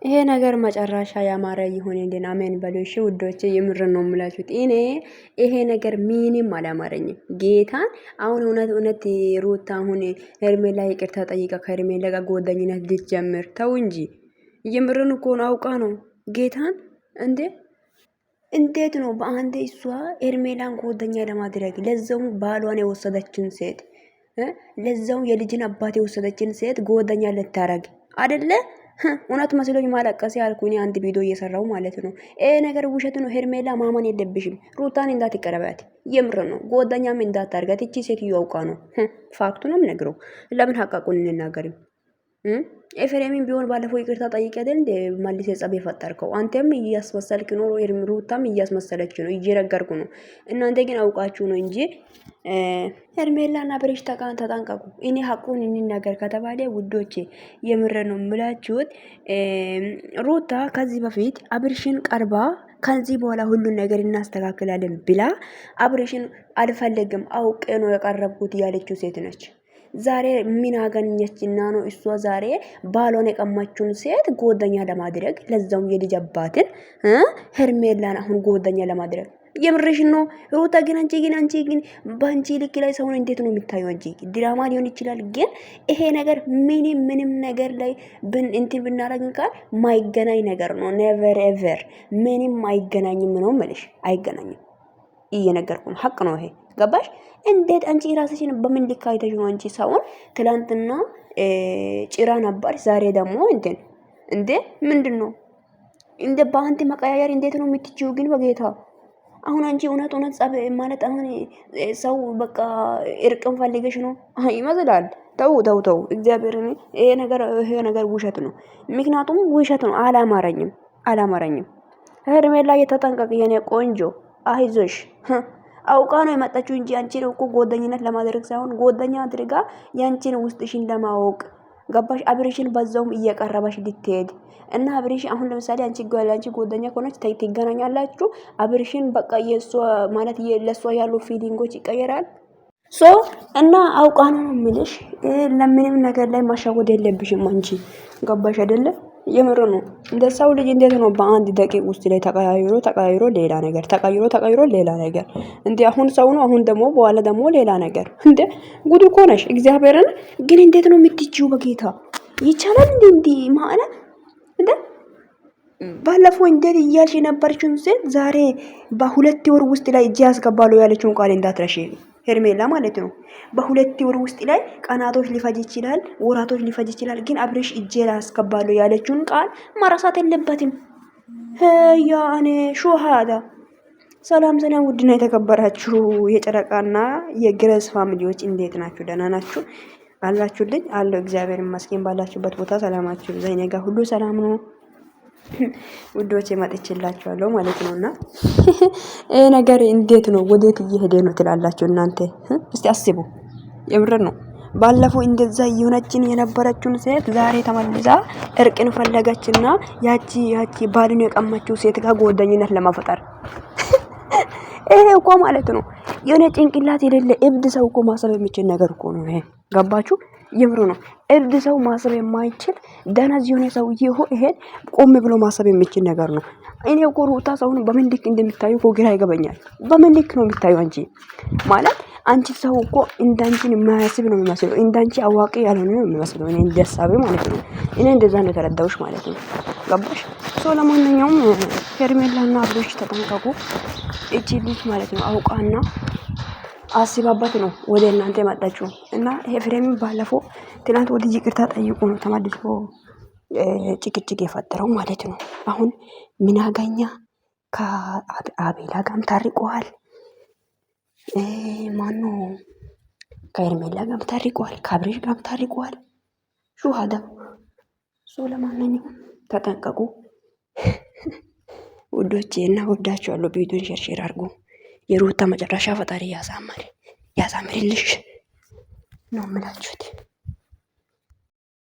ይሄ ነገር መጨረሻ ያማረ ይሁን እንዴ አሜን በሉ። እሺ ውዶቼ የምር ነው የምላችሁት። እኔ ይሄ ነገር ምንም አላማረኝም ጌታን። አሁን እውነት ሩታ አሁን ሄርሜላ ይቅርታ ጠይቃ ከሄርሜላ ጋር ጓደኝነት ልትጀምር ተው እንጂ። የምርን እኮ ነው አውቃ ነው ጌታን እንዴ እንዴት ነው በአንዴ እሷ ሄርሜላን ጓደኛ ለማድረግ ለዛው ባሏን የወሰደችን ሴት ለዛው የልጅን አባት የወሰደችን ሴት ጓደኛ ልታረግ አይደለ? እውነት መስሎኝ ማለቀስ ያልኩኝ አንድ ቪዲዮ እየሰራው ማለት ነው። ይሄ ነገር ውሸት ነው። ሄርሜላ ማመን የለብሽም። ሩታን እንዳትቀረባት የምር ነው። ጓደኛም እንዳታርጋት። እቺ ሴትዮ አውቃ ነው። ፋክቱንም ነግረው ለምን ሐቃቁን እንናገርም? ኤፍሬምን ቢሆን ባለፈው ይቅርታ ጠይቄ አይደል እንደ መልስ ጸብ የፈጠርከው አንተም እያስመሰልክ ነው። ሩታም እያስመሰለች ነው። እየረገርኩ ነው። እናንተ ግን አውቃችሁ ነው እንጂ ሄርሜላና ብሬሽ ተጠንቀቁ። እኔ ሐቁን እንናገር ከተባለ ውዶቼ የምር ነው የምላችሁት። ሩታ ከዚህ በፊት አብርሽን ቀርባ ከዚህ በኋላ ሁሉን ነገር እናስተካክላለን ብላ አብርሽን አልፈልግም አውቄ ነው የቀረብኩት ያለችው ሴት ነች። ዛሬ ምን አገኘችና ነው እሷ ዛሬ ባሏን የቀማችውን ሴት ጓደኛ ለማድረግ ለዛው የልጅ አባትን ሄርሜላን አሁን ጓደኛ ለማድረግ የምርሽ ነው ሩታ? ግን አንቺ ግን ባንቺ ልክ ላይ ሰውን እንዴት ነው የሚታየው? እንጂ ድራማ ሊሆን ይችላል፣ ግን ይሄ ነገር ምንም ነገር ላይ እንትን ብናረግ እንኳን ማይገናኝ ነገር ነው። ኔቨር ኤቨር ምንም አይገናኝም ነው መልሽ፣ አይገናኝም። እየነገርኩ ነው። ሐቅ ነው ይሄ ገባሽ? እንዴት አንቺ ራስሽን በምን ልክ አይተሽ ነው? አንቺ ሰውን ትላንትና ጭራ ነበር፣ ዛሬ ደግሞ እንዴ ምንድነው እንደ ባንቲ መቀያየር እንዴት ነው የምትችይው? ግን በጌታ አሁን አንቺ እውነት ጸብ ማለት አሁን ሰው በቃ እርቅም ፈልገሽ ነው ይመስላል። ተው እግዚአብሔርን ይሄ ነገር ውሸት ነው። ምክንያቱም ውሸት ነው። አላማረኝም። ሄርሜላ የተጠንቀቅ የኔ ቆንጆ አይዞሽ። አውቃ ነው የመጣችው እንጂ አንቺን እኮ ጓደኝነት ለማድረግ ሳይሆን ጓደኛ አድርጋ ያንቺን ውስጥሽን ለማወቅ ገባሽ? አብሬሽን በዛውም እየቀረበሽ ልትሄድ እና አብሬሽ አሁን ለምሳሌ አንቺ ጓደኛ ከሆነች ትገናኛላችሁ። አብሬሽን በቃ የሷ ማለት ለሷ ያሉ ፊሊንጎች ይቀየራል። እና አውቃ ነው የምልሽ። ለምንም ነገር ላይ ማሻወድ የለብሽም አንቺ ገባሽ አይደለ? የምር ነው። እንደ ሰው ልጅ እንዴት ነው በአንድ ደቂቃ ውስጥ ላይ ተቀያይሮ ሌላ ነገር ተቀይሮ ሌላ ነገር እንዴ! አሁን ሰው ነው፣ አሁን ደግሞ በኋላ ደግሞ ሌላ ነገር እንዴ! ጉድ እኮ ነሽ። እግዚአብሔርን ግን እንዴት ነው የምትችይው? በጌታ ይቻላል እንዴ ማለት እንዴ! ባለፈው እንዴት እያልሽ የነበርሽውን ሴት ዛሬ በሁለት ወር ውስጥ ላይ እጅ ያስገባሉ ያለችውን ቃል እንዳትረሺ ሄርሜላ ማለት ነው። በሁለት ወር ውስጥ ላይ ቀናቶች ሊፈጅ ይችላል፣ ወራቶች ሊፈጅ ይችላል። ግን አብሬሽ እጄ ያስገባሉ ያለችውን ቃል መረሳት የለበትም። ያኔ ሹሃዳ ሰላም ውድና የተከበራችሁ የጨረቃና የግረስ ፋሚሊዎች እንዴት ናችሁ? ደህና ናችሁ አላችሁልኝ? አለው እግዚአብሔር ይመስገን። ባላችሁበት ቦታ ሰላማችሁ ይብዛ። እኔ ጋር ሁሉ ሰላም ነው ውዶቼ፣ መጥቼላችኋለሁ ማለት ነውና ይሄ ነገር እንዴት ነው ወዴት እየሄደ ነው ትላላችሁ እናንተ? እስቲ አስቡ። የምር ነው። ባለፈው እንደዛ እየሆነችን የነበረችውን ሴት ዛሬ ተመልሳ እርቅን ፈለገችና ያቺ ባልን የቀማችው ሴት ጋር ጓደኝነት ለማፈጠር ይሄ እኮ ማለት ነው የሆነ ጭንቅላት የሌለ እብድ ሰው እኮ ማሰብ የሚችል ነገር እኮ ነው ይሄ። ገባችሁ? የምሩ ነው። እብድ ሰው ማሰብ የማይችል ደነዝ የሆነ ሰውዬ ይሄን ቆም ብሎ ማሰብ የሚችል ነገር ነው። እኔ እኮ ሩታ ሰውን በምን ልክ እንደሚታዩ እኮ ግራ ይገባኛል። በምን ልክ ነው የሚታዩ? አንቺ አንቺ ሰው እኮ እንዳንቺን የማያስብ ነው የሚመስለው፣ እንዳንቺ አዋቂ ያልሆነ ነው የሚመስለው። እኔ እንደሳበ ማለት ነው። እኔ እንደዛ ነው የተረዳሁሽ ማለት ነው። ገባሽ? ለማንኛውም ሄርሜላና አብሮሽ ተጠንቀቁ። እቺ ልጅ ማለት ነው አውቃና አስባባት ነው ወደ እናንተ መጣችሁ እና ኤፍሬም ባለፈው ትናንት ወደ ይቅርታ ጠይቁ ነው ተመልሶ ጭቅጭቅ የፈጠረው ማለት ነው። አሁን ምን አገኛ? ከአቤላ ጋርም ታርቀዋል። ማኑ ከሄርሜላ ጋርም ታርቀዋል። ከአብሬሽ ጋርም ታርቀዋል። ሹሃዳ ለማንኛውም ተጠንቀቁ ውዶቼ እና ወዳችኋለሁ። ቪዲዮን ሼር አድርጉ። የሩታ መጨረሻ ፈጣሪ ያሳምርልሽ ነው የምላችሁት።